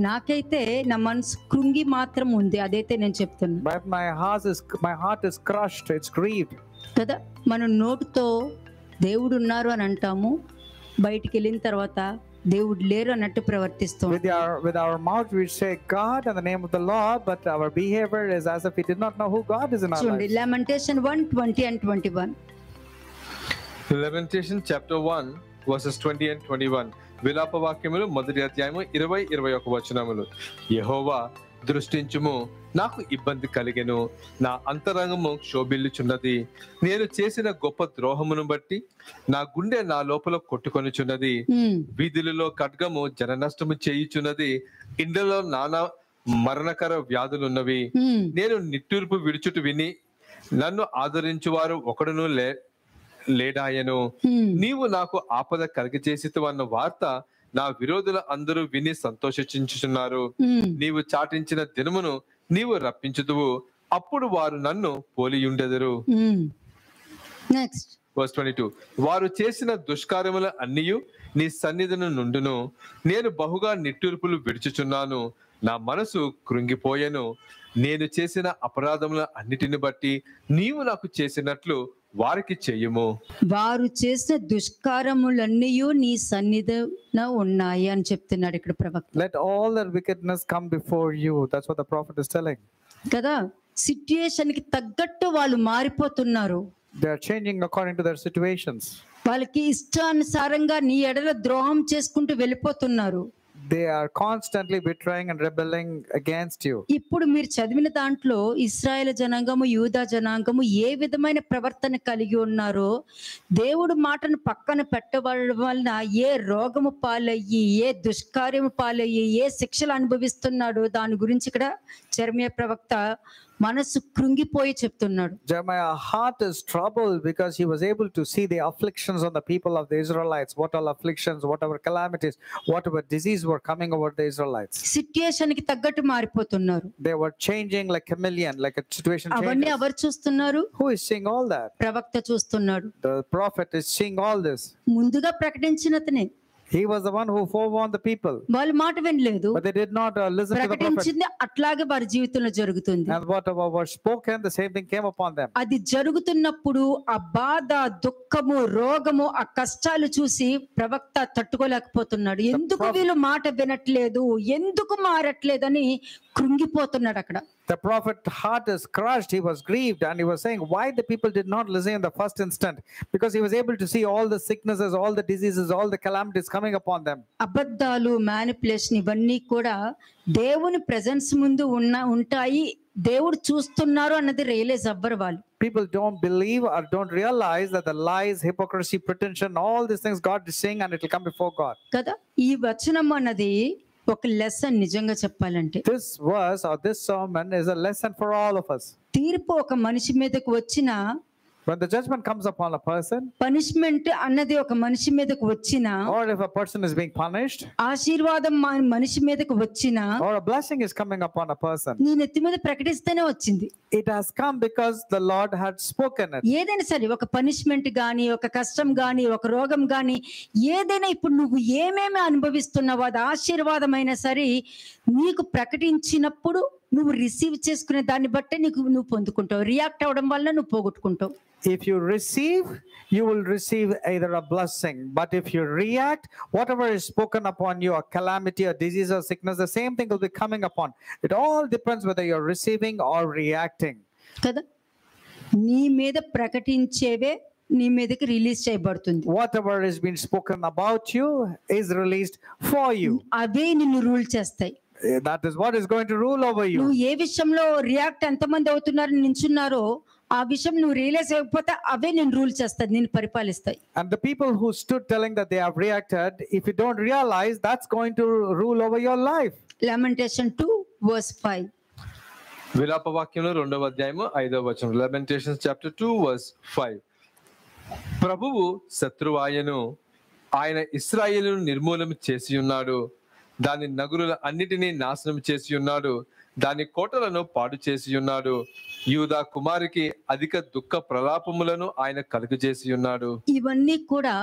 నాకైతే నా మనసు కృంగి మాత్రం ఉంది, అదైతే నేను చెప్తున్నా. But my heart is crushed, it's grieved. కదా, మనం నోటితో దేవుడు ఉన్నారు అని అంటాము, బయటికి వెళ్ళిన తర్వాత దేవుడు లేరు అన్నట్టు ప్రవర్తిస్తాం. With our mouth we say God in the name of the Lord, but our behavior is as if we did not know who God is in our చూడండి, lives. Lamentation 1:20 and 21. Lamentation chapter 1 verses 20 and 21. విలాప వాక్యములు మొదటి అధ్యాయము 20-21 వచనములు. యెహోవా దృష్టించుము, నాకు ఇబ్బంది కలిగెను, నా అంతరంగము క్షోభిల్లుచున్నది. నేను చేసిన గొప్ప ద్రోహమును బట్టి నా గుండె నా లోపల కొట్టుకొనుచున్నది. వీధులలో ఖడ్గము జన నష్టము చేయుచున్నది, ఇండ్లలో నానా మరణకర వ్యాధులున్నవి. నేను నిట్టూర్పు విడుచుట విని నన్ను ఆదరించువారు ఒకడును లేడాయను. నీవు నాకు ఆపద కలిగజేసితివన్న వార్త నా విరోధుల అందరూ విని సంతోషించుచున్నారు. నీవు చాటించిన దినమును నీవు రప్పించుదువు, అప్పుడు వారు నన్ను పోలియుండెదరు. Next verse 22. వారు చేసిన దుష్కార్యముల అన్నియు నీ సన్నిధిని నుండును. నేను బహుగా నిట్టూర్పులు విడుచుచున్నాను, నా మనసు కృంగిపోయెను. నేను చేసిన అపరాధముల అన్నిటిని బట్టి నీవు నాకు చేసినట్లు వారికి చెయ్యము. వారు చేసిన దుష్కారములన్నీ నీ సన్నిధిన ఉన్నాయి అని చెప్తున్నాడు ఇక్కడ ప్రవక్త. Let all their wickedness come before you. That's what the prophet is telling. కదా, సిట్యుయేషన్ కి తగ్గట్టు వాళ్ళు మారిపోతున్నారు. They are changing according to their situations. వాళ్ళకి ఇష్టానుసారంగా నీ ఎడల ద్రోహం చేసుకుంటూ వెళ్ళిపోతున్నారు. They are constantly betraying and rebelling against you. ఇప్పుడు మీరు చదివిన దాంట్లో ఇశ్రాయేల్ జనాంగము, యూదా జనాంగము ఏ విధమైన ప్రవర్తన కలిగి ఉన్నారో, దేవుడు మాటను పక్కన పెట్టబడడం వలన ఏ రోగము పాలయ్యి, ఏ దుష్కార్యము పాలయ్యి, ఏ శిక్షలు అనుభవిస్తున్నాడో దాని గురించి ఇక్కడ యెరెమీయా ప్రవక్త మనసు కృంగిపోయి చెప్తున్నాడు. Jeremiah's heart is troubled because he was able to see the afflictions on the people of the Israelites. What all afflictions, whatever calamities, whatever disease were coming over the Israelites. Situation కి తగ్గట్టు మారిపోతున్నారు. They were changing like chameleon, like a situation అవన్నీ changes. ఎవరు చూస్తున్నారు? Who is seeing all that? ప్రవక్త చూస్తున్నాడు. The prophet is seeing all this. ముందుగా ప్రకటించినతనే. He was the one who forewarned the people. వాళ్ళు మాట వినలేదు, But they did not listen to the prophet. ప్రకటించింది అట్లాగే వారి జీవితంలో జరుగుతుంది. And whatever was spoken, the same thing came upon them. అది జరుగుతున్నప్పుడు ఆ బాధ, దుఃఖము, రోగము, ఆ కష్టాలు చూసి ప్రవక్త తట్టుకోలేకపోతున్నాడు. ఎందుకు వీళ్ళు మాట వినట్లేదు, ఎందుకు మారట్లేదని కృంగిపోతున్నాడు అక్కడ. The prophet's heart is crushed. He was grieved and he was saying why the people did not listen in the first instant, because he was able to see all the sicknesses, all the diseases, all the calamities coming upon them. అబద్ధాలు, manipulation ఇవన్నీ కూడా దేవుని presence ముందు ఉంటాయి, దేవుడు చూస్తున్నారు అన్నది realise అవ్వరు వాళ్ళు. People don't believe or don't realize that the lies, hypocrisy, pretension, all these things God is saying, and it will come before God. కదా, ఈ వచనం అన్నది ఒక లెసన్. నిజంగా చెప్పాలంటే This verse or this sermon is a lesson for all of us. తీర్పు ఒక మనిషి మీదకు వచ్చిన, When the judgment comes upon a person, punishment అన్నది ఒక మనిషి మీదకు వచ్చిన, or if a person is being punished, ఆశీర్వాదం మనిషి మీదకు వచ్చిన, or a blessing is coming upon a person, నీ నెత్తి మీద ప్రకటిస్తేనే వచ్చింది. it has come because the Lord had spoken it. ఏదైనా సరే, ఒక పనిష్మెంట్ గాని, ఒక కష్టం గాని, ఒక రోగం గాని, ఏదైనా ఇప్పుడు నువ్వు ఏమేమి అనుభవిస్తున్నావో అది ఆశీర్వాదమైనా సరే నీకు ప్రకటించినప్పుడు నువ్వు రిసీవ్ చేసుకునే దాన్ని బట్టే నువ్వు పొందుకుంటావు. రియాక్ట్ అవడం వల్ల నువ్వు పోగొట్టుకుంటావు. If you receive, you will receive either a blessing. But if you react, whatever is spoken upon you, a calamity, a disease, or sickness, the same thing will be coming upon. It all depends whether you're receiving or reacting. కదా, నీ మీద ప్రకటించేవే నీ మీదకి release చేయబడుతుంది. Whatever is being spoken about you is released for you. అవే నిన్ను rule చేస్తాయి. That is what is going to rule over you. నువ్వు ఏ విషయంలో రియాక్ట్ ఎంతమంది అవుతున్నారు నించున్నారో ఆ విషయం నువ్వు రియలైజ్ అయిపోతే అవే నేను రూల్ చేస్తాయి, నేను పరిపాలిస్తాయి. And the people who stood telling that they have reacted, if you don't realize, that's going to rule over your life. Lamentation 2:5. విలాప వాక్యంలో 2వ అధ్యాయము 5వ వచనం. Lamentations chapter 2:5. ప్రభువు శత్రువాయను, ఆయన ఇశ్రాయేలును నిర్మూలన చేసి ఉన్నాడు, దాని నగరుల అన్నిటినీ నాశనం చేసి ఉన్నాడు, దాని కోటలను పాడు చేసి ఉన్నాడు. యూదా కుమారికి అధిక దుఃఖ ప్రలాపములను ఆయన కలుగజేసి ఉన్నాడు. ఇవన్నీ కూడా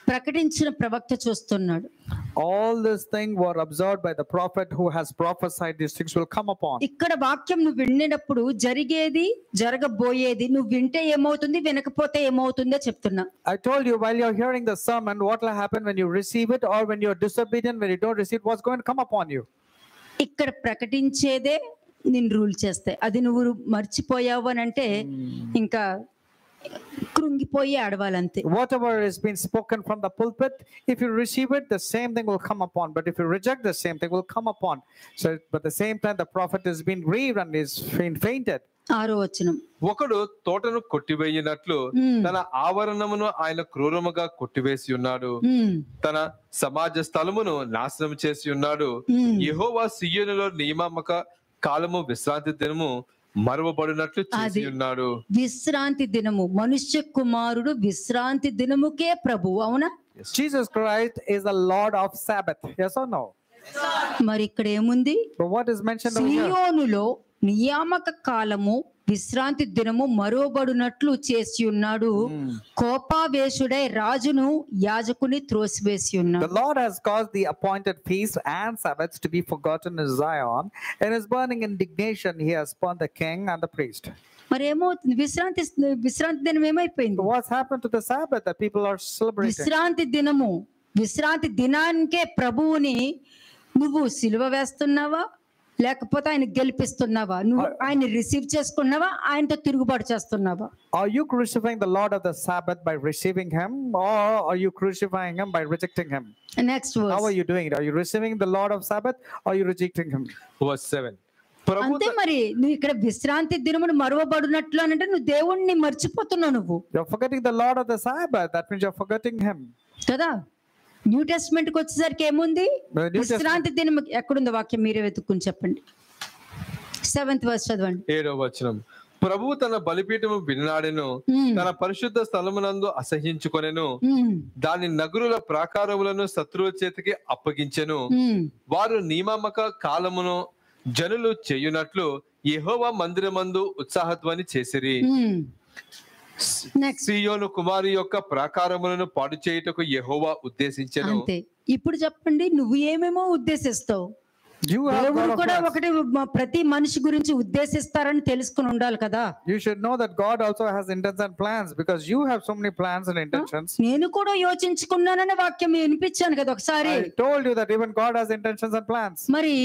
ప్రకటించిన ప్రవక్త చూస్తున్నాడు. All these things were observed by the prophet who has prophesied these things will come upon. ఇక్కడ వాక్యం నువ్వు వినేటప్పుడు జరిగేది జరగబోయేది నువ్వు వింటే ఏమవుతుంది వినకపోతే ఏమవుతుందో చెప్తున్నా. I told you while you're hearing the sermon, what will happen when you receive it, or when you're disobedient, when you don't receive it, what's going to come upon you. ఇక్కడ ప్రకటించేదే నేను రూల్ చేస్తాయి. అది నువ్వు మర్చిపోయావు అని అంటే ఇంకా కృంగిపోయి ఆడవాలంతే. Whatever is being spoken from the pulpit, if you receive it, the same thing will come upon. But if you reject, the same thing will come upon. So, but the same time, the prophet is being grieved and is fainted. 6వ వచనం. ఒకడు తోటను కొట్టివేయినట్లు తన ఆవరణమును ఆయన క్రూరముగా కొట్టివేసి ఉన్నాడు, తన సమాజ స్థలమును నాశనం చేసి ఉన్నాడు. యెహోవా సియోనులో నియామక కాలము విశ్రాంతి దినము మరువబడినట్లు చేసి ఉన్నాడు. విశ్రాంతి దినము, మనుష్య కుమారుడు విశ్రాంతి దినముకే ప్రభు. అవునా? Jesus Christ is the Lord of Sabbath. Yes or no? మరి ఇక్కడ ఏముంది? But what is mentioned over here? సియోనులో నియామక కాలము విశ్రాంతి దినము మరువబడినట్లు చేసి ఉన్నాడు. కోపావేశుడై రాజును యాజకుని త్రోసివేసి ఉన్నాడు. The Lord has caused the appointed feasts and Sabbaths to be forgotten in Zion. In his burning indignation, he has spurned the king and the priest. మరి ఏమవుతుంది? విశ్రాంతి దినం ఏమైపోయింది? What's happened to the Sabbath that people are celebrating? విశ్రాంతి దినము, విశ్రాంతి దినానికే ప్రభువుని నువ్వు సిలువ వేస్తున్నావా లేకపోతే ఆయన గెలిపిస్తున్నావా? నువ్వు ఆయన రిసీవ్ చేసుకున్నావా ఆయనతో తిరుగుబాటు చేస్తున్నావా? Are you crucifying the Lord of the Sabbath by receiving him, or are you crucifying him by rejecting him? Next verse. How are you doing it? Are you receiving the Lord of Sabbath, or are you rejecting him? Verse 7. అంతే మరి. నువ్వు ఇక్కడ విశ్రాంతి దినమును మరువబడినట్లు అని అంటే నువ్వు దేవుణ్ణి మర్చిపోతున్నావు. నువ్వు You're forgetting the Lord of the Sabbath. That means you're forgetting him. కదా? న్యూ టెస్ట్మెంట్ కి వచ్చేసరికి ఏముంది? విశ్రాంతి దినం ఎక్కడుందో వాక్యం మీరే వెతుక్కుని చెప్పండి. 7th verse చదవండి. 7వ వచనం. ప్రభువు తన బలిపీఠము విన్నాడెను, తన పరిశుద్ధ స్థలమునందు అసహ్యించుకొనెను, దాని నగరుల ప్రాకారములను శత్రువుల చేతికి అప్పగించెను. వారు నియామక కాలమును జనులు చేయునట్లు యెహోవా మందిరమందు ఉత్సాహధ్వని చేసిరి. సియోను కుమారి యొక్క ప్రాకారములను పాడు చేయుటకు యెహోవా ఉద్దేశించెను. అంతే. ఇప్పుడు చెప్పండి, నువ్వు ఏమేమో ఉద్దేశిస్తావు. దేవుడు కూడా ఒకటి ప్రతి మనిషి గురించి ఉద్దేశిస్తారని తెలుసుకుని ఉండాలి కదా. You should know that God also has intents and plans, because you have so many plans and intentions. నేను కూడా యోచించుకున్నాననే వాక్యం వినిపించాను కదా ఒకసారి. I told you that even God has intentions and plans. మరి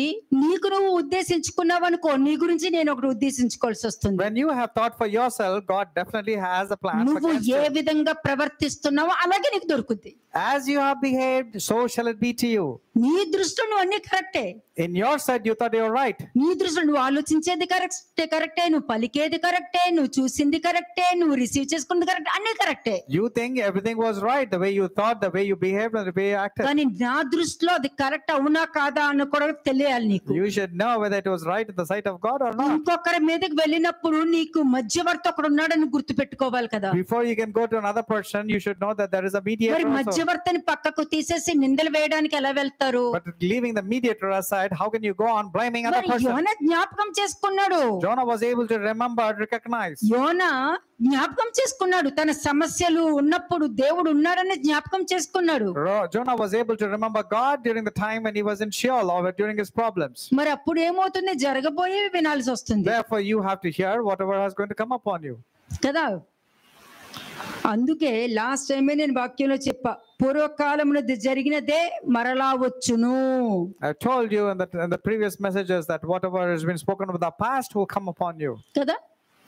నీకు నువ్వు ఉద్దేశించుకున్నావు అనుకో, నీ గురించి నేను ఒకటి ఉద్దేశించుకోవాల్సి వస్తుంది. When you have thought for yourself, God definitely has a plan. నువ్వు ఏ విధంగా ప్రవర్తిస్తున్నావో అలాగే నీకు దొరుకుతుంది. As you have behaved, so shall it be to you. నీ దృష్టిలో నువ్వు అన్ని కరెక్టే. In your side, you thought you were right. నీ దృష్టిలో నువ్వు ఆలోచించేది కరెక్టే, నువ్వు పలికేది కరెక్టే, నువ్వు చూసింది కరెక్టే, నువ్వు రిసీవ్ చేసుకున్నది కరెక్టే, అన్ని కరెక్టే. You think everything was right, the way you thought, the way you behaved, and the way you acted. కానీ నా దృష్టిలో అది కరెక్ట్ అవునా కాదా అని కూడా తెలియాలి నీకు. You should know whether it was right in the sight of God or not. ఇంకొకరి మీదకి వెళ్ళినప్పుడు నీకు మధ్యవర్తి ఒకడు ఉన్నాడని గుర్తు పెట్టుకోవాలి కదా. Before you can go to another person, you should know that there is a mediator. మరి మధ్యవర్తిని పక్కకు తీసేసి నిందలు వేయడానికి ఎలా వెళ్తారు? But leaving the mediator aside, how can you go on blaming other person? యోనా జ్ఞాపకం చేసుకున్నాడు. Jonah was able to remember and recognize. యోనా జ్ఞాపకం చేసుకున్నాడు. తన సమస్యలు ఉన్నప్పుడు దేవుడు ఉన్నాడని జ్ఞాపకం చేసుకున్నాడు. Jonah was able to remember God during the time when he was in Sheol or during his problems. మరి అప్పుడు ఏమవుతుంది? జరగబోయేవి వినాల్సి వస్తుంది. Therefore you have to hear whatever is going to come upon you. కదా? అందుకే లాస్ట్ టైమే నేను వాక్యంలో చెప్పా, పూర్వకాలమున జరిగినదే మరలా వచ్చును. I told you in the previous messages that whatever has been spoken of the past will come upon you. కదా?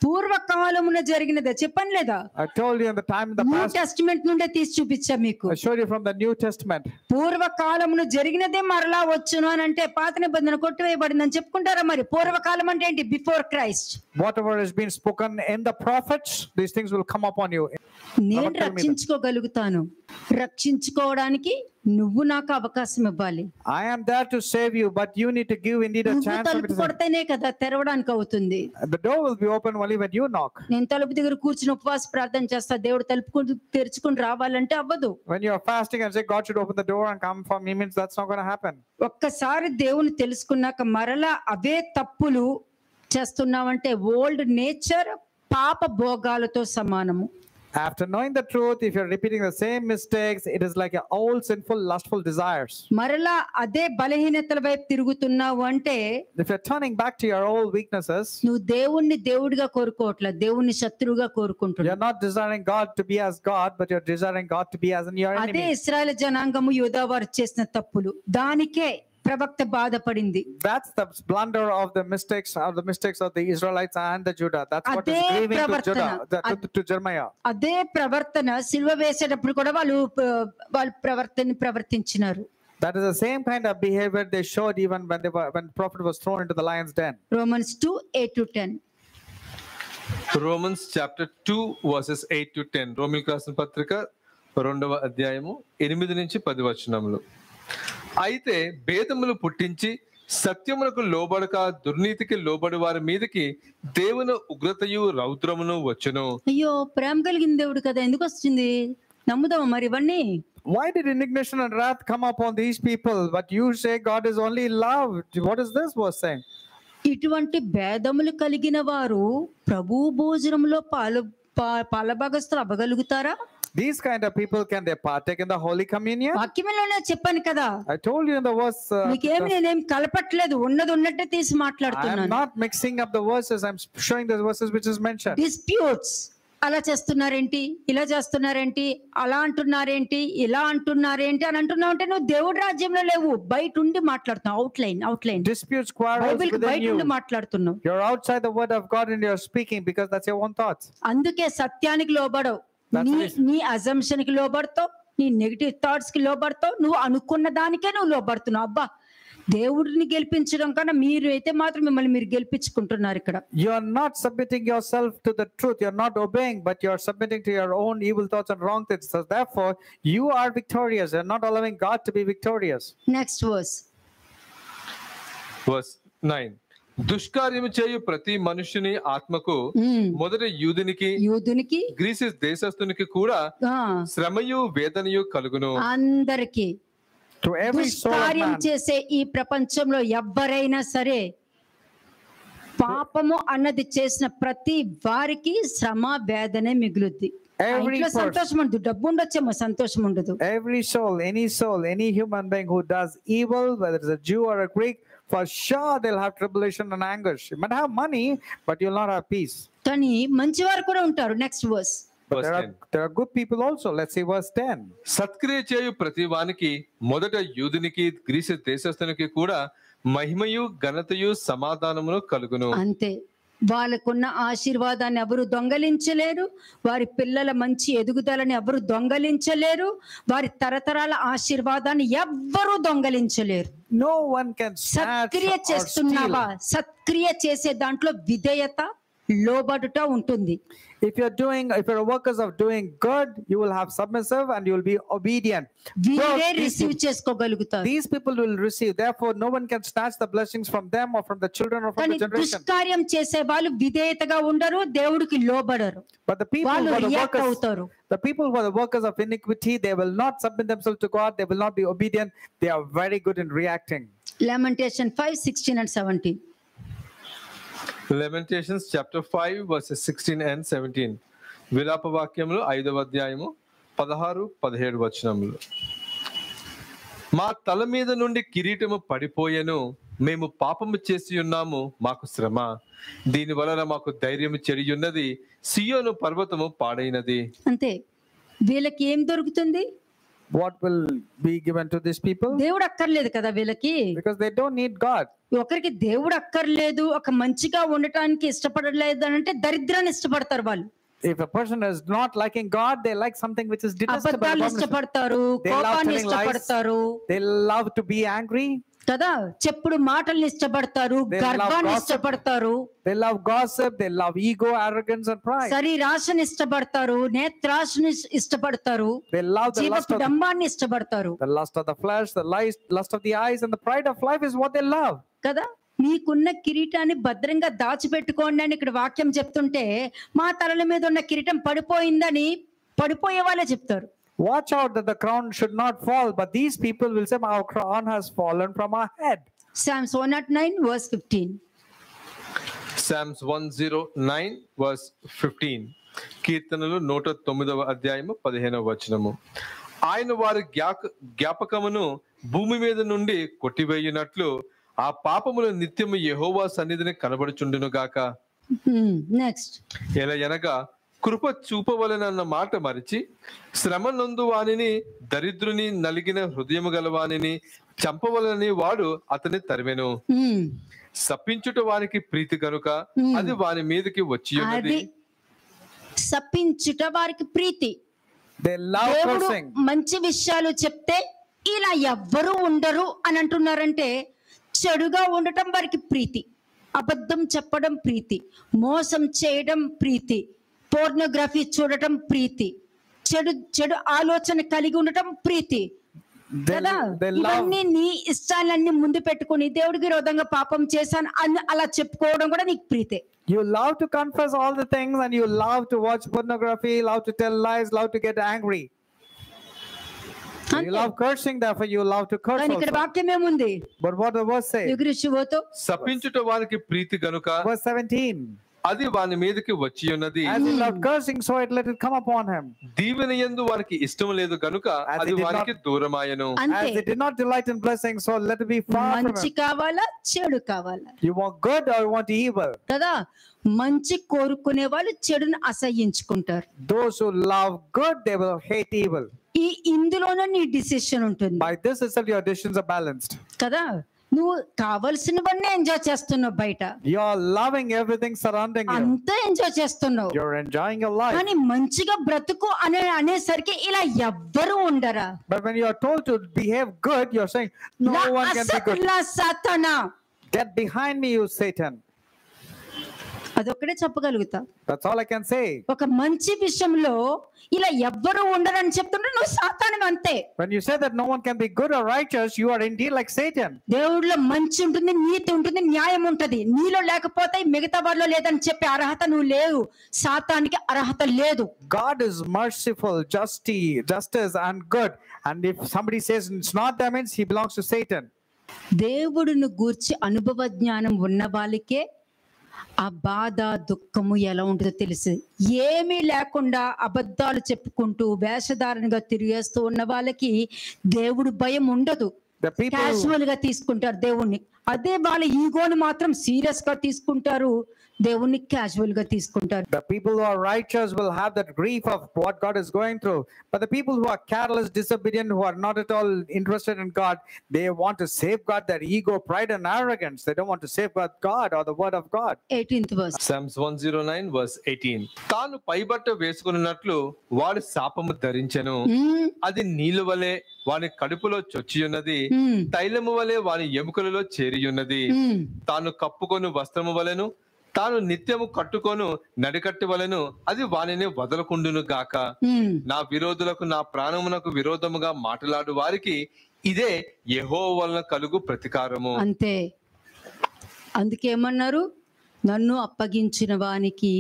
పూర్వకాలమున జరిగినదే చెప్పను లేదా? I told you in the time in the new past. Testament నుండే తీసి చూపించా మీకు. I showed you from the New Testament. పూర్వకాలమున జరిగినదే మరలా వచ్చును అని అంటే పాత నిబంధన కొట్టివేయబడిందని చెప్పుకుంటారా? మరి పూర్వకాలం అంటే ఏంటి? Before Christ. Whatever has been spoken in the prophets, these things will come upon you. నేను రక్షించుకోగలుగుతాను. రక్షించుకోవడానికి నువ్వు నాకు అవకాశం ఇవ్వాలి. I am there to save you, but you need to give indeed a chance. తలుపు కొడితేనే కదా తెరవడానికి అవుతుంది. The door will be open only when you knock. నేను తలుపు దగ్గర కూర్చుని ఉపవాస ప్రార్థన చేస్తా, దేవుడు తలుపు తెరుచుకుని రావాలంటే అవ్వదు. When you are fasting and say God should open the door and come for me, means that's not going to happen. ఒక్కసారి దేవుని తెలుసుకున్నాక మరలా అవే తప్పులు చేస్తున్నావంటే ఓల్డ్ నేచర్ పాప భోగాలతో సమానము. After knowing the truth, if you're repeating the same mistakes, it is like your old sinful, lustful desires. మరలా అదే బలహీనతల వైపు తిరుగుతున్నావు అంటే If you're turning back to your old weaknesses, నువ్వు దేవుణ్ణి దేవుడిగా కోరుకోవట్లేదు, దేవుణ్ణి శత్రువుగా కోరుకుంటున్నావు. you're not desiring God to be as God, but you're desiring God to be as in your అదే enemy. ఇశ్రాయేలు జనాంగము యూదా వారు చేసిన తప్పులు, దానికే ప్రవక్త బాధపడింది. That's the blunder of the mistakes of the Israelites and the Judah. That's what is అదే grieving to ప్రవర్తన. Judah, to Jeremiah. అదే ప్రవర్తన సిలువ వేసేటప్పుడు కూడా వాళ్ళు ప్రవర్తించినారు. That is the same kind of behavior they showed even when the prophet was thrown into the lion's den. Romans 2:8-10. Romans chapter 2 versus 8 to 10. రోమిలకు రాసిన పత్రిక 2వ అధ్యాయము 8 నుంచి 10 వచనములు. అయితే భేదములు పుట్టించి సత్యమునకు లోబడక దుర్నీతికి లోబడి వారి మీదకి దేవుని ఉగ్రతయు రౌద్రమును వచ్చును. అయ్యో, ప్రేమ కలిగిన దేవుడు కదా, ఎందుకు వచ్చింది? నమ్ముదామా మరి ఇవన్నీ? Why did indignation and wrath come upon these people? But you say God is only love. What is this verse saying? ఇటువంటి భేదములు కలిగిన వారు ప్రభు భోజనంలో పాలభాగస్తులు అవ్వగలుగుతారా? These kind of people, can they partake in the Holy Communion? వాక్యంలోనే చెప్పాను కదా, I told you in the verse. మీకేమి నేనేం కలపట్లేదు, ఉన్నది ఉన్నట్టే తీసి I am మాట్లాడుతున్నాను. not mixing up the verses. I'm showing the verses which is mentioned. Disputes, అలా చేస్తున్నారేంటి, ఇలా చేస్తున్నారేంటి, అలా అంటున్నారేంటి, ఇలా అంటున్నారేంటి అని అంటున్నావు అంటే నువ్వు దేవుడి రాజ్యంలో లేవు, బయట ఉండి మాట్లాడుతున్నావు. Outline Disputes, quarrels Bible within బయట ఉండి you. మాట్లాడుతున్నావు. You're outside the word of God and you're speaking because that's your own thoughts. అందుకే సత్యానికి లోబడవు. నీ అజంప్షన్ కి లోబడతావు, నీ నెగిటివ్ థాట్స్ కి లోబడతావు, నువ్వు అనుకున్న దానికే నువ్వు లోబడుతున్నావు. అబ్బా, దేవుడిని గెలిపించడం కన్నా మీరు అయితే మాత్రం మిమ్మల్ని మీరు గెలిపించుకుంటున్నారు ఇక్కడ. You're not submitting yourself to the truth. You're not obeying, but you're submitting to your own evil thoughts and wrong things. So therefore, you are victorious. You're not allowing God to be victorious. Next verse. Verse 9. దుష్కార్యము చేయు ప్రతి మనుషుని ఆత్మకు మొదట యూదునికి Greece దేశస్థునికి కూడా శ్రమయు వేదనయు కలుగును. అందరికి To every soul of దుష్కార్యం man. చేసే ఈ ప్రపంచంలో ఎవ్వరైనా సరే పాపము అన్నది చేసిన ప్రతి వారికి శ్రమ వేదనే మిగులుద్ది. Every ఇంట్లో person. సంతోషం ఉండదు, డబ్బు ఉండొచ్చేమో సంతోషం ఉండదు. Every soul, any human being who does evil, whether it's a Jew or a Greek, for sure they'll have tribulation and anguish. You might have money, but you'll not have peace. కానీ మంచివారు కూడా ఉంటారు. Next verse. But there are good people also. Let's see verse 10. సత్క్రియ చేయు ప్రతి వానికి మొదట యూదునికి Greece దేశస్థునికి కూడా మహిమయు ఘనతయు సమాధానమును కలుగును. అంతే, వాళ్ళకున్న ఆశీర్వాదాన్ని ఎవరు దొంగలించలేరు, వారి పిల్లల మంచి ఎదుగుదలని ఎవరు దొంగలించలేరు, వారి తరతరాల ఆశీర్వాదాన్ని ఎవ్వరూ దొంగలించలేరు. No one can snatch సత్క్రియ or చేస్తున్నావా? steal. సత్క్రియ చేసే దాంట్లో విధేయత, లోబడుట ఉంటుంది. If you're workers of doing good, you will have submissive and you will be obedient. వీరే రిసీవ్ చేసుకోగలుగుతారు. These people will receive. Therefore, no one can snatch the blessings from them or from the children or from కానీ the generation. దుష్కార్యం చేసే వాళ్ళు విధేయతగా ఉండరు, దేవుడికి లోబడరు. But the people వాళ్ళు who are the react workers, అవుతారు. the people who are the workers of iniquity, they will not submit themselves to God. They will not be obedient. They are very good in reacting. Lamentation 5:16 and 17. Lamentations chapter 5 verses 16 and 17. విలాప వాక్యములు 5వ అధ్యాయము 16-17 వచనములు. మా తల మీద నుండి కిరీటము పడిపోయెను, మేము పాపము చేసి ఉన్నాము, మాకు శ్రమ, దీని వలన మాకు ధైర్యము చెడియున్నది, సియోను పర్వతము పాడైనది. అంతే, వీళ్ళకి ఏం దొరుకుతుంది? What will be given to these people? దేవుడు అక్కర్లేదు కదా వీళ్ళకి. Because they don't need God. ఒకరికి దేవుడు అక్కర్లేదు, ఒక మంచిగా ఉండటానికి ఇష్టపడలేదు అని అంటే దరిద్రాన్ని ఇష్టపడతారు వాళ్ళు. If a person is not liking God, they like something which is detestable. అబద్ధాలు ఇష్టపడతారు, కోపాన్ని ఇష్టపడతారు, They love to be angry. కదా, చెప్పుడు మాటల్ని ఇష్టపడతారు, గర్వాన్ని ఇష్టపడతారు, They love gossip. They love ego, arrogance, and pride. శరీరాశని ఇష్టపడతారు, నేత్రాశని ఇష్టపడతారు, They love the lust జీవపు of డంబాన్ని ఇష్టపడతారు. the lust of the flesh, the lust of the eyes, and the pride of life is what they love. కదా, మీకున్న కిరీటాన్ని భద్రంగా దాచిపెట్టుకోండి అని ఇక్కడ వాక్యం చెప్తుంటే మా తలల మీద ఉన్న కిరీటం పడిపోయిందని పడిపోయే వాళ్ళే చెప్తారు. Watch out that the crown should not fall, but these people will say, our crown has fallen from our head. Psalms 109 verse 15. Psalms 109 verse 15. కీర్తనలు 109వ అధ్యాయము 15వ వచనము. ఆయన వారి జ్ఞాపకమును భూమి మీద నుండి కొట్టివేయునట్లు ఆ పాపములు నిత్యము యెహోవా సన్నిధిని కనబడుచుండును గాక. నెక్స్ట్, ఎలయనగా కృప చూపవలెనన్న మాట మరిచి శ్రమ నొందు వానిని, దరిద్రుని, నలిగిన హృదయము గలవానిని చంపవలనని వాడు అతని తరిమెను. శపించుట వానికి ప్రీతి కనుక అది వాని మీదకి వచ్చి ఉన్నది. శపించుట వారికి ప్రీతి. They love దేవుడు cursing. మంచి విషయాలు చెప్తే ఇలా ఎవ్వరూ ఉండరు అని అంటున్నారంటే, చెడుగా ఉండటం వారికి ప్రీతి, అబద్ధం చెప్పడం ప్రీతి, మోసం చేయడం ప్రీతి, పోర్నోగ్రఫీ చూడటం ప్రీతి, చెడు చెడు ఆలోచన కలిగి ఉండటం ప్రీతి కదా. ఇవన్నీ నీ ఇష్టాలన్నీ ముందు పెట్టుకుని దేవుడికి విరోధంగా పాపం చేశాను అని అలా చెప్పుకోవడం కూడా నీకు ప్రీతే. You love to confess all the things, and you love to watch pornography, love to tell lies, love to get angry. You love cursing, therefore you love to curse కానీ ఇక్కడ also. వాక్యం ఏముంది? But what the verse say? శపించుట వానికి ప్రీతి గనుక Verse 17. అది వాని మీదకి వచ్చి ఉన్నది. As he loved cursing, so it let it come upon him. దీవెన యందు వారికి ఇష్టం లేదు గనుక అది వానికి దూరమాయను. As they did not delight in blessing, so let it be far from మంచి him. కావాలా చెడు కావాలా? You want good or you want evil? కదా. మంచి కోరుకునే వాళ్ళు చెడును అసహ్యించుకుంటారు. Those who love good, they will hate evil. ఇందులోనే నీ డిసిషన్ ఉంటుంది. By this itself, your decisions are balanced. కదా. నువ్వు కావలసినవన్నీ ఎంజాయ్ చేస్తున్నావు బయట, You're loving everything surrounding you. అంతా ఎంజాయ్ చేస్తున్నావు. You're enjoying your life. కానీ మంచిగా బ్రతుకు అనేసరికి ఇలా ఎవ్వరు ఉండరా? But when you are told to behave good, you're saying, no one can be good. సాతానా, Get behind me, you Satan. అదొక్కడే చెప్పగలుగుతా. That's all I can say. ఒక మంచి విషయంలో ఇలా ఎవ్వరు ఉండరని చెప్తుంటే నువ్వు సాతాను అంతే. When you say that no one can be good or righteous, you are indeed like Satan. దేవుడిలో మంచి ఉంటుంది, నీతి ఉంటుంది, న్యాయం ఉంటుంది. నీలో లేకపోతే మిగతా వారిలో లేదని చెప్పే అర్హత నువ్వు లేవు. సాతానికి అర్హత లేదు. God is merciful, justice and good. And if somebody says it's not, that means he belongs to Satan. దేవుడిని గూర్చి అనుభవ జ్ఞానం ఉన్న వాళ్ళకే ఆ బాధ దుఃఖము ఎలా ఉంటుందో తెలుసు. ఏమీ లేకుండా అబద్ధాలు చెప్పుకుంటూ వేషధారణగా తిరిగేస్తూ ఉన్న వాళ్ళకి దేవుడు భయం ఉండదు. క్యాజువల్ గా తీసుకుంటారు దేవుణ్ణి. అదే వాళ్ళ ఈగోని మాత్రం సీరియస్ గా తీసుకుంటారు, దేవుణ్ణి క్యాజువల్ గా తీసుకుంటారు. The people who are righteous will have that grief of what God is going through. But the people who are careless, disobedient, who are not at all interested in God, they want to safeguard their ego, pride and arrogance. They don't want to safeguard God or the word of God. 18th verse. Psalms 109 verse 18. తాను పైబట్ట వేసుకున్నట్లు వాడు శాపము ధరించెను. అది నీళ్ల వలె వాని కడుపులో చొచ్చియున్నది, తైలము వలె వాని ఎముకలలో చేరియున్నది. తాను కప్పుకొని వస్త్రము వలెను, తాను నిత్యము కట్టుకొను నడికట్టు వలెను, అది వానిని వదలకుండును గాక. నా విరోధులకు, నా ప్రాణమునకు విరోధముగా మాట్లాడు వారికి ఇదే యెహోవా వలన కలుగు ప్రతికారము. అంతే. అందుకేమన్నారు? నన్ను అప్పగించిన వానికి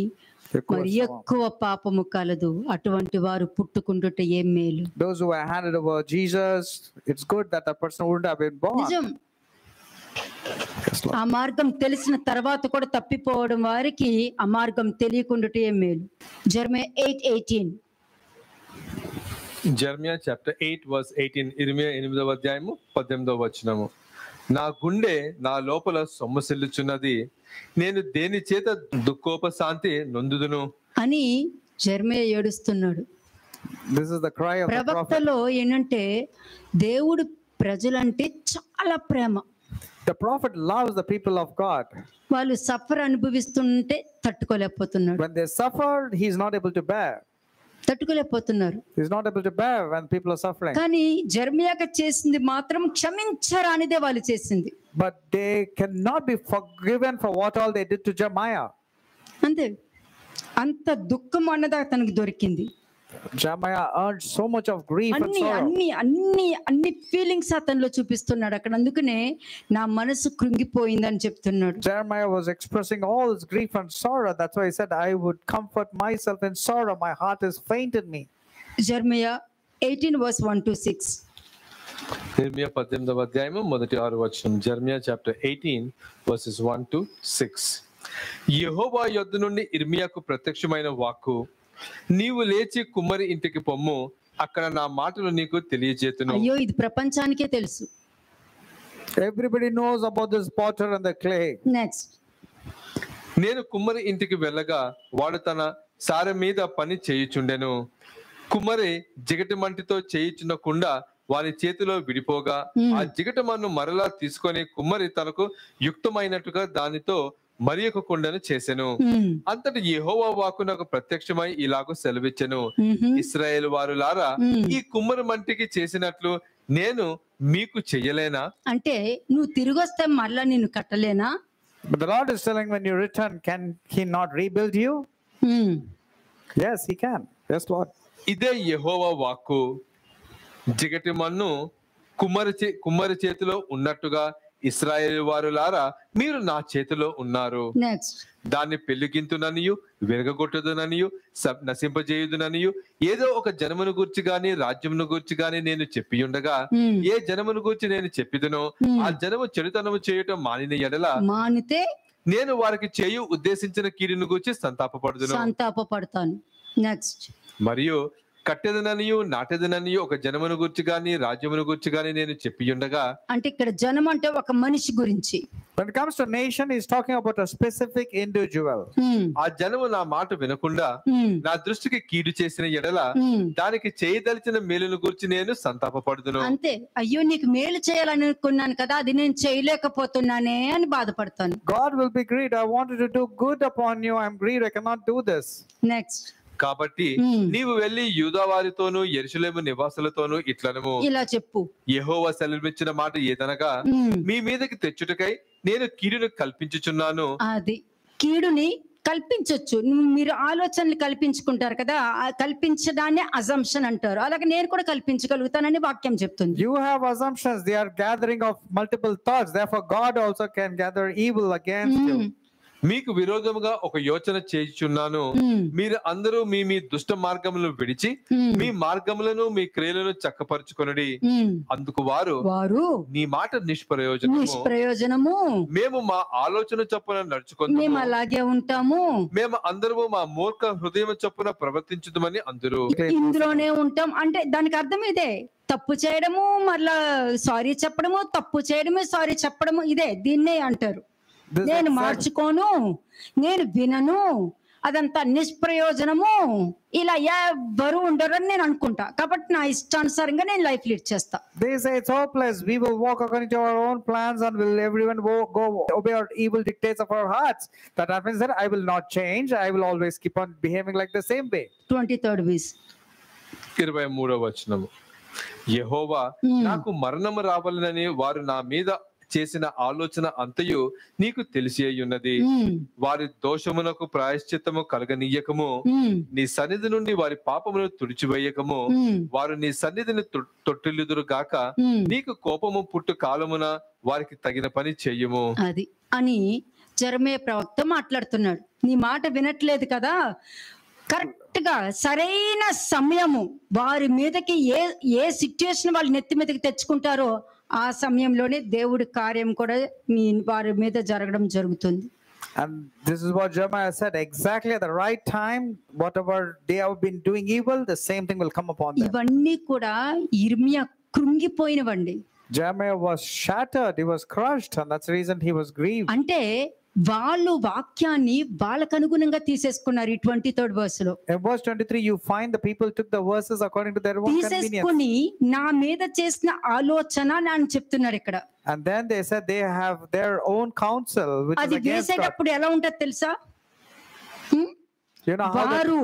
మరి ఎక్కువ పాపము కలదు, అటువంటి వారు పుట్టుకుండుట ఏం మేలు. Those who are handed over Jesus, it's good that the person wouldn't have been born. నిజం. ఆ మార్గం తెలిసిన తర్వాత కూడా తప్పిపోవడం వారికి ఆ మార్గం తెలియకుండాటే ఏం మేలు. జెర్మియా 8:18. Jeremiah chapter 8 verse 18. ఇర్మియా 8వ అధ్యాయము 18వ వచనము. నా గుండె నా లోపల సొమ్మసిల్లుచున్నది, నేను దేని చేత దుఃఖోపశాంతి నొందుదును అని జెర్మియా ఏడుస్తున్నాడు. This is the cry of the prophet. ప్రవక్తలో ఏంటంటే దేవుడు ప్రజలంటే చాలా ప్రేమ. The prophet loves the people of God. వాళ్ళు సఫర్ అనుభవిస్తుంటే తట్టుకోలేకపోతున్నాడు. When they suffer, he is not able to bear. తట్టుకోలేకపోతున్నారు. He is not able to bear when people are suffering. కానీ జెర్మియాకి చేసింది మాత్రం క్షమించరానిదే వాళ్ళు చేసింది. But they cannot be forgiven for what all they did to Jeremiah. అంతే. అంత దుఃఖం అన్నది అతనికి దొరికింది. Jeremiah earned so much of grief and sorrow. అన్ని ఫీలింగ్స్ అతనిలో చూపిస్తున్నాడు అక్కడ. అందుకనే నా మనసు కృంగిపోయిందని చెప్తున్నాడు. Jeremiah was expressing all his grief and sorrow. That's why he said, I would comfort myself in sorrow. My heart is faint in me. Jeremiah 18 verse 1 to 6. ఇర్మియా 18వ అధ్యాయము మొదటి 6 వచనం. Jeremiah chapter 18 verses 1 to 6. యెహోవా యొద్ద నుండి ఇర్మియాకు ప్రత్యక్షమైన వాక్కు, నీవు లేచి కుమ్మరి ఇంటికి పొమ్ము, అక్కడ నా మాటలు నీకు తెలియజేతును. అయ్యో ఇది ప్రపంచానికే తెలుసు. Everybody knows about this potter and the clay. Next, నేను కుమ్మరి ఇంటికి వెళ్ళగా వాడు తన సారె మీద పని చేయుచుండెను. కుమ్మరి జిగటి మంటితో చేయుచున్న కుండ వాని చేతిలో విడిపోగా ఆ జిగటి మన్ను మరలా తీసుకొని కుమ్మరి తనకు యుక్తమైనట్టుగా దానితో మరి ఒక కుండను చేసెను. అంతటి యెహోవా వాక్కు నాకు ప్రత్యక్షమై ఇలాగూ సెలవిచ్చెను, ఇశ్రాయేలు వారులారా, ఈ కుమ్మరి మంటికి చేసినట్లు నేను మీకు చెయ్యలేనా? అంటే నువ్వు తిరిగి వస్తే మళ్ళా నిన్ను కట్టలేనా? But the Lord is telling, when you return, can He not rebuild you? Yes, He can. Yes, Lord. ఇదే యెహోవా వాక్కు. జిగటి మన్ను కుమ్మరి చేతిలో ఉన్నట్టుగా ఇశ్రాయేలు వారులారా, మీరు నా చేతిలో ఉన్నారు. నెక్స్ట్, దాన్ని పెళ్లిగింతుననియు వెరగొట్టుదుననియు నశింపజేయుదుననియు ఏదో ఒక జనమును గూర్చి గాని రాజ్యమును గూర్చి గాని నేను చెప్పి ఉండగా, ఏ జనమును గూర్చి నేను చెప్పిదునో ఆ జనము చెడుతనము చేయటం మానిన ఎడల మానితే నేను వారికి చేయు ఉద్దేశించిన కీడును గూర్చి సంతాపపడతాను. నెక్స్ట్, మరియు కట్టెదననియు నాటెదననియు ఒక జనమును గూర్చి గాని రాజ్యమును గూర్చి గాని నేను చెప్పి ఉండగా, అంటే ఇక్కడ జనం అంటే ఒక మనిషి గురించి. When it comes to nation, he's talking about a specific individual. ఆ జనము నా మాట వినకుండా నా దృష్టికి కీడు చేసిన ఎడల దానికి చేయదలిచిన మేలును గురించి నేను సంతాపపడుదును. అంతే, అయ్యో నీకు మేలు చేయాలనుకున్నాను కదా, అది నేను చేయలేకపోతున్నానే అని బాధపడతాను. God will be great. I wanted to do good upon you. I'm great. I cannot do this. Next, కాబట్టి నీవు వెళ్లి యూదా వారితోను యెరూషలేము నివాసులతోను ఇట్లనము, ఇలా చెప్పు, యెహోవా సెలవిచ్చిన మాట ఏదనగా, మీ మీదకి తెచ్చుటకై నేను కీడును కల్పించుచున్నాను. అది కీడుని కల్పించొచ్చు, మీరు ఆలోచనలు కల్పించుకుంటారు కదా, కల్పించడాన్ని అజంప్షన్ అంటారు. అలాగే నేను కూడా కల్పించగలుగుతానని వాక్యం చెప్తుంది. You have assumptions. They are gathering of multiple thoughts. Therefore, God also can gather evil against you. మీకు విరోధముగా ఒక యోచన చేయుచున్నాను. మీరు అందరూ మీ మీ దుష్ట మార్గములను విడిచి మీ మార్గములను మీ క్రియలను చక్కపరుచుకొనుడి. అందుకు వారు నీ మాట నిష్ప్రయోజనము, మేము మా ఆలోచన చొప్పున నడుచుకుందాము, మేము అలాగే ఉంటాము, మేము అందరము మా మూర్ఖ హృదయం చొప్పున ప్రవర్తించుదామని అందరూ ఇందులోనే ఉంటాం. అంటే దానికి అర్థం ఇదే, తప్పు చేయడము మళ్ళా సారీ చెప్పడము, తప్పు చేయడము సారీ చెప్పడము, ఇదే దీన్నే అంటారు. నేను మార్చుకోను, నేను వినను, అదంతా నిష్ప్రయోజనము, ఇలా ఎవరు ఉండరని నేను అనుకుంటా. కాబట్టి నా ఇష్టానుసారంగా నేను లైఫ్ లీడ్ చేస్తా. They say it's hopeless. We will walk according to our own plans and will everyone go obey our evil dictates of our hearts. That happens that I will not change. I will always keep on behaving like the same way. 23rd verse. 23వ వచనము, యెహోవా నాకు మరణము రావాలని వారు నా మీద చేసిన ఆలోచన అంతయు నీకు తెలిసి ఉన్నది. వారి దోషమునకు ప్రాయశ్చిత్తము కలగనీయకము, నీ సన్నిధి నుండి వారి పాపమును తుడిచివేయకము, వారు నీ సన్నిధిని తొట్టిల్లుదురు గాక, నీకు కోపము పుట్టు కాలమున వారికి తగిన పని చెయ్యము. అది అని జెరెమయా ప్రవక్త మాట్లాడుతున్నాడు. నీ మాట వినట్లేదు కదా, కరెక్ట్ గా సరైన సమయము వారి మీదకి ఏ సిచ్యుయేషన్ వాళ్ళు నెత్తి మీదకి తెచ్చుకుంటారో ఆ సమయంలోనే దేవుడి కార్యం కూడా వారి మీద జరగడం జరుగుతుంది. And this is what Jeremiah said, exactly at the right time, whatever they have been doing evil, the same thing will come upon them. ఇవన్నీ కూడా ఇర్మియా కృంగిపోయినవండి. Jeremiah was shattered, he was crushed, and that's the reason he was grieved. అంటే వాళ్ళు వాక్యాన్ని వాళ్ళకు అనుగుణంగా తీసేసుకున్నారు. ఈ 23rd verse లో in verse 23 you find the people took the verses according to their own convenience. తీసేసుకొని నా మీద చేసిన ఆలోచన అని చెప్తున్నారు ఇక్కడ. And then they said they have their own counsel which is అది against God. వేసేటప్పుడు ఎలా ఉంటది తెలుసా? You know how వారు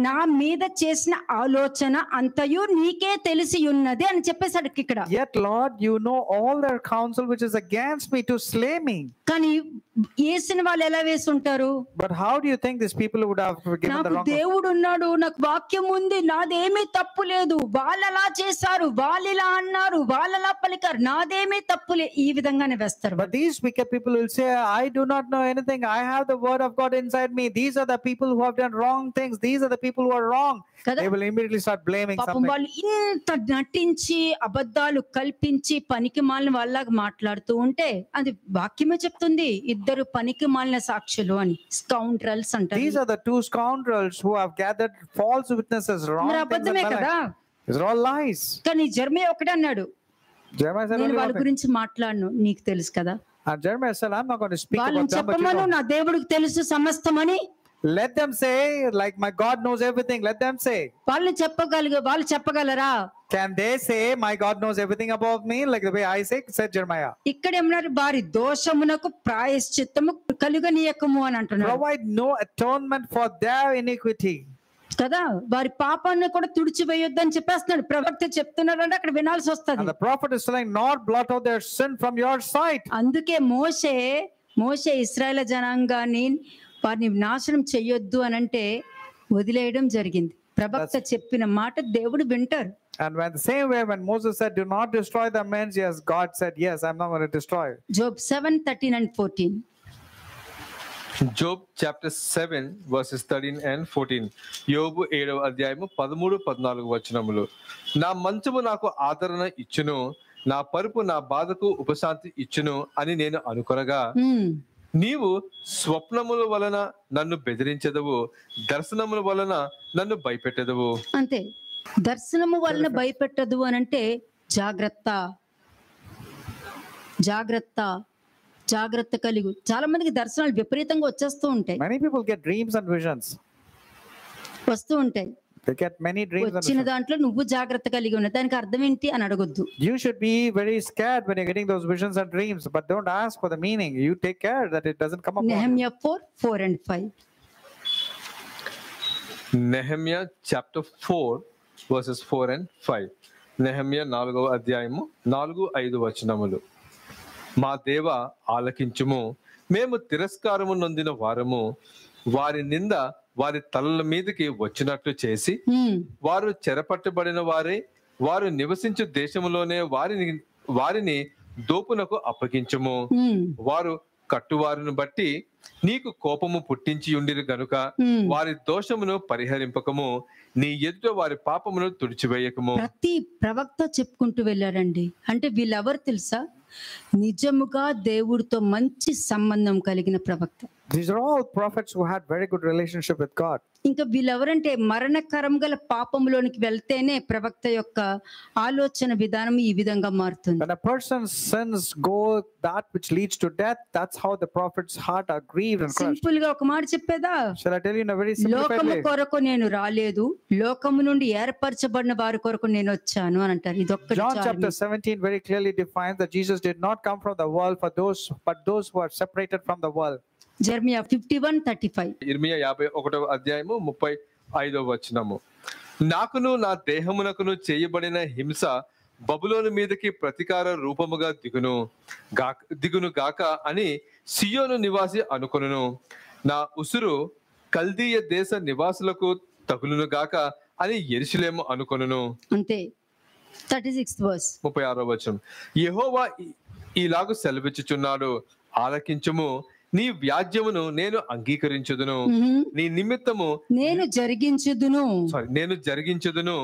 నా మీద చేసిన ఆలోచన అంతయు నీకే తెలిసి ఉన్నది అని చెప్పేసాడు ఇక్కడ. Yet Lord, you know all their counsel which is against me to slay me. కానీ వేసిన వాళ్ళు ఎలా వేసి ఉంటారు? But how do you think these people would have given the wrong? నాకు దేవుడు ఉన్నాడు, నాకు వాక్యం ఉంది, నాదేమీ తప్పు లేదు, వాళ్ళు అలా చేశారు, వాళ్ళు ఇలా అన్నారు, వాళ్ళు అలా పలికారు, నాదేమీ తప్పు లేదు, ఈ విధంగానే వేస్తారు. But these wicked people will say, I do not know anything, I have the word of God inside me, these are the people who have done wrong things, these are the people who are wrong. They will immediately start blaming something. వాళ్ళు ఇంత నటించి అబద్ధాలు కల్పించి పనికి మాలిన వాళ్ళగా మాట్లాడుతూ ఉంటే అది వాక్యమే చెప్తుంది, ఇద్దరు ఇద్దరు పనికి మాలిన సాక్షులు అని, స్కౌండ్రల్స్ అంటారు. These are the two scoundrels who have gathered false witnesses, wrong మరి things in అబద్ధమే my కదా. life. These are all lies. కానీ జెర్మియా ఒకటే అన్నాడు, Jeremiah said నేను only వాళ్ళ one thing. గురించి మాట్లాడను, నీకు తెలుసు కదా. And Jeremiah said, I'm not going to speak వాళ్ళని about them, but you చెప్పమను, know. నా దేవుడికి తెలుసు సమస్తమని. Let them say, like my God knows everything. Let them say. వాళ్ళు చెప్పగలరా? Can they say, my God knows everything about me, like the way I say, said Jeremiah? ఇక్కడ ఏమన్నారు, వారి దోషమునకు ప్రాయశ్చిత్తము కలుగనీయకము అని అంటున్నారు Provide no atonement for their iniquity. కదా. వారి పాపాన్ని కూడా తుడిచివేయొద్దని చెప్పేస్తున్నాడు ప్రవక్త, చెప్తున్నాడు అంటే అక్కడ వినాల్సి వస్తుంది. And the prophet is telling, not blot out their sin from your sight. అందుకే మోషే ఇశ్రాయేల్ జనాంగాన్ని వారిని నాశనం చెయ్యొద్దు అని అంటే వదిలేయడం జరిగింది. ప్రవక్త చెప్పిన మాట దేవుడు వింటారు. And when the same way when Moses said, do not destroy the men, yes, God said, yes, I'm not going to destroy. Job 7:13 and 14. Job chapter 7 verses 13 and 14. యోబు 7వ అధ్యాయము 13-14 వచనములు. నా మంచము నాకు ఆదరణ ఇచ్చును, నా పరుపు నా బాధకు ఉపశాంతి ఇచ్చును అని నేను అనుకొనగా, నీవు స్వప్నముల వలన నన్ను బెదిరించెదవు, దర్శనముల వలన నన్ను భయపెట్టెదవు. అంతే, దర్శనము వలన భయపెట్టదు అని అంటే జాగ్రత్త కలిగు. చాలా మందికి దర్శనాలు విపరీతంగా వచ్చేస్తూ ఉంటాయి. Many people get dreams and visions. వస్తూ ఉంటాయి. They get many dreams and వచ్చిన visions. దాంట్లో నువ్వు జాగ్రత్త కలిగి ఉన్న దానికి అర్థం ఏంటి అని అడగొద్దు. You should be very scared when you're getting those visions and dreams, but don't ask for the meaning. You take care that it doesn't come upon you. Nehemiah 4:4 and 5. Nehemiah chapter 4 verses 4 and 5. Nehemiah 4వ అధ్యాయము 4-5 వచనములు. మా దేవ ఆలకించుము, మేము తిరస్కారము నొందిన వారము, వారి నింద వారి తలల మీదకి వచ్చినట్లు చేసి, వారు చెరపట్టబడిన వారే, వారు నివసించు దేశములోనే వారిని దోపునకు అప్పగించుము. వారు కట్టువారిని బట్టి నీకు కోపము పుట్టించి ఉండిరు గనుక వారి దోషమును పరిహరింపకము, నీ ఎదుట వారి పాపమును తుడిచివేయకము. ప్రతి ప్రవక్త చెప్పుకుంటూ వెళ్ళారండి. అంటే వీళ్ళెవరు తెలుసా? నిజముగా దేవుడితో మంచి సంబంధం కలిగిన ప్రవక్త. These are all prophets who had very good relationship with God. ఇంకా వీళ్ళెవరంటే మరణకరం గల పాపంలోనికి వెళ్తేనే ప్రవక్త యొక్క ఆలోచన విధానం ఈ విధంగా మారుతుంది. When a person's sins go that which leads to death, that's how the prophet's heart are grieved and crushed. Simple గా ఒక మాట చెప్పేదా? Shall I tell you in a very simplified లోకము way? కొరకు నేను రాలేదు, లోకము నుండి ఏర్పరచబడిన వారి కొరకు నేను వచ్చాను అని అంటారు. ఇదొక్కటి John చాలు. chapter 17 very clearly defines that Jesus did not come from the world for those, but those who are separated from the world. Jeremiah 51:35. ఇర్మియా 51వ అధ్యాయము 35వ వచనము. నాకును నా దేహమునకును చేయబడిన హింస బబులోను మీదకి ప్రతీకార రూపముగా దిగును గాక అని సియోను నివాసి అనుకొనును. నా ఉసురు కల్దీయ దేశ నివాసులకు తగులును గాక అని యెరూషలేము అనుకొనును. అంతే. 36th verse. 36వ వచనం. యెహోవా ఇలాగు సెలవిచ్చుచున్నాడు, ఆలకించుము, నీ వ్యాజ్యమును నేను అంగీకరించుదును, నీ నిమిత్తము నేను జరిగించుదును,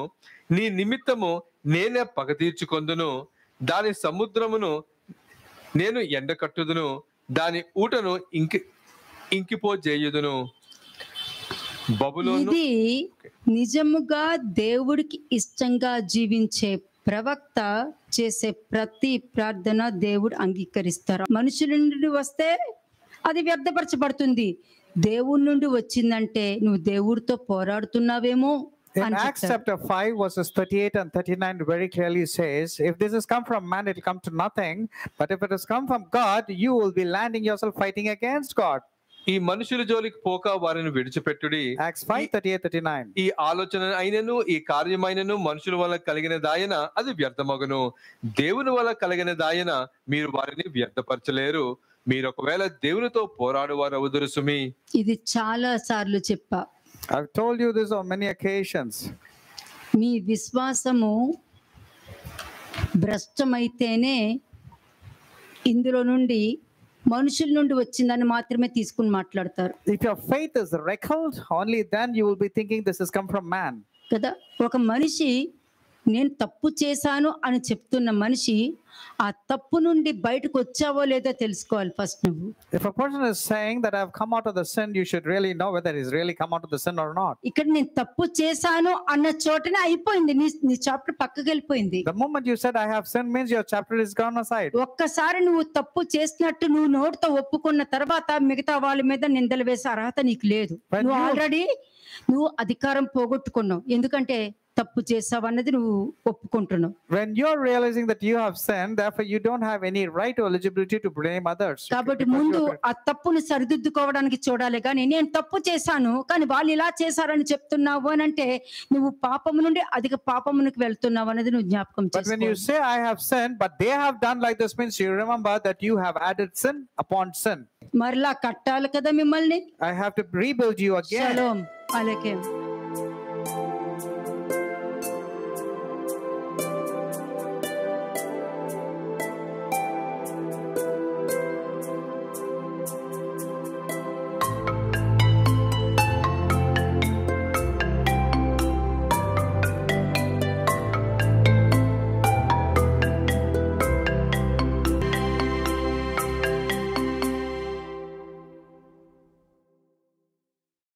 నీ నిమిత్తము నేనే పగ తీర్చుకొందును, దాని సముద్రమును నేను ఎండకట్టుదును, దాని ఊటను ఇంకిపోజేయుదును. బబులోను. ఇది నిజముగా దేవుడికి ఇష్టంగా జీవించే ప్రవక్త చేసే ప్రతి ప్రార్థన దేవుడు అంగీకరిస్తారు. మనుషుల నుండి వస్తే అది వ్యర్థపరచబడుతుంది. దేవుడి నుండి వచ్చిందంటే నువ్వు దేవుడితో పోరాడుతున్నావేమో. In Acts chapter 5 verses 38 and 39 very clearly says, if this has come from man, it will come to nothing. But if it has come from God, you will be landing yourself fighting against God. ఈ మనుషుల జోలికి పోక వారిని విడిచిపెట్టుడి. Acts 5:38-39. ఈ ఆలోచన అయినను ఈ కార్యమైనను మనుషుల వల్ల కలిగిన దాయన అది వ్యర్థమగును. దేవుని వల్ల కలిగిన దాయన మీరు వారిని వ్యర్థపరచలేరు. మీరు ఒకవేళ దేవునితో పోరాడువారు అవుదురు సుమి. ఇది చాలా సార్లు చెప్పా. I've told you this on many occasions. మీ విశ్వాసము భ్రష్టమైతేనే ఇందులో నుండి మనుషుల నుండి వచ్చిందని మాత్రమే తీసుకుని మాట్లాడతారు. If your faith is wrinkled, only then you will be thinking this has come from man. కదా. ఒక మనిషి నేను తప్పు చేశాను అని చెప్తున్న మనిషి ఆ తప్పు నుండి బయటకు వచ్చావో లేదో తెలుసుకోవాలి ఫస్ట్ నువ్వు. If a person is saying that I've come out of the sin, you should really know whether he's really come out of the sin or not. ఇక్కడ నేను తప్పు చేశాను అన్న చోటనే అయిపోయింది, నీ చాప్టర్ పక్కకి వెళ్ళిపోయింది. The moment you said I have sinned means your chapter is gone aside. ఒక్కసారి నువ్వు తప్పు చేసినట్టు నువ్వు నోటితో ఒప్పుకున్న తర్వాత మిగతా వాళ్ళ మీద నిందలు వేసే అర్హత నీకు లేదు. నువ్వు ఆల్రెడీ అధికారం పోగొట్టుకున్నావు, ఎందుకంటే తప్పు చేసావు అన్నది నువ్వు ఒప్పుకుంటున్నావు. When you're realizing that you have sinned, therefore you don't have any right or eligibility to blame others. కాబట్టి ముందు ఆ తప్పును సరిదిద్దుకోవడానికి చూడాలి, కానీ నేను తప్పు చేశాను కానీ వాళ్ళు ఇలా చేశారని చెప్తున్నావు అని అంటే నువ్వు పాపము నుండి అధిక పాపమునికి వెళ్తున్నావు అనేది నువ్వు జ్ఞాపకం చేసుకో. But when you say I have sinned but they have done like this, means you remember that you have added sin upon sin. మరలా కట్టాలి కదా మిమ్మల్ని. I have to rebuild you again. Shalom అలైకుం.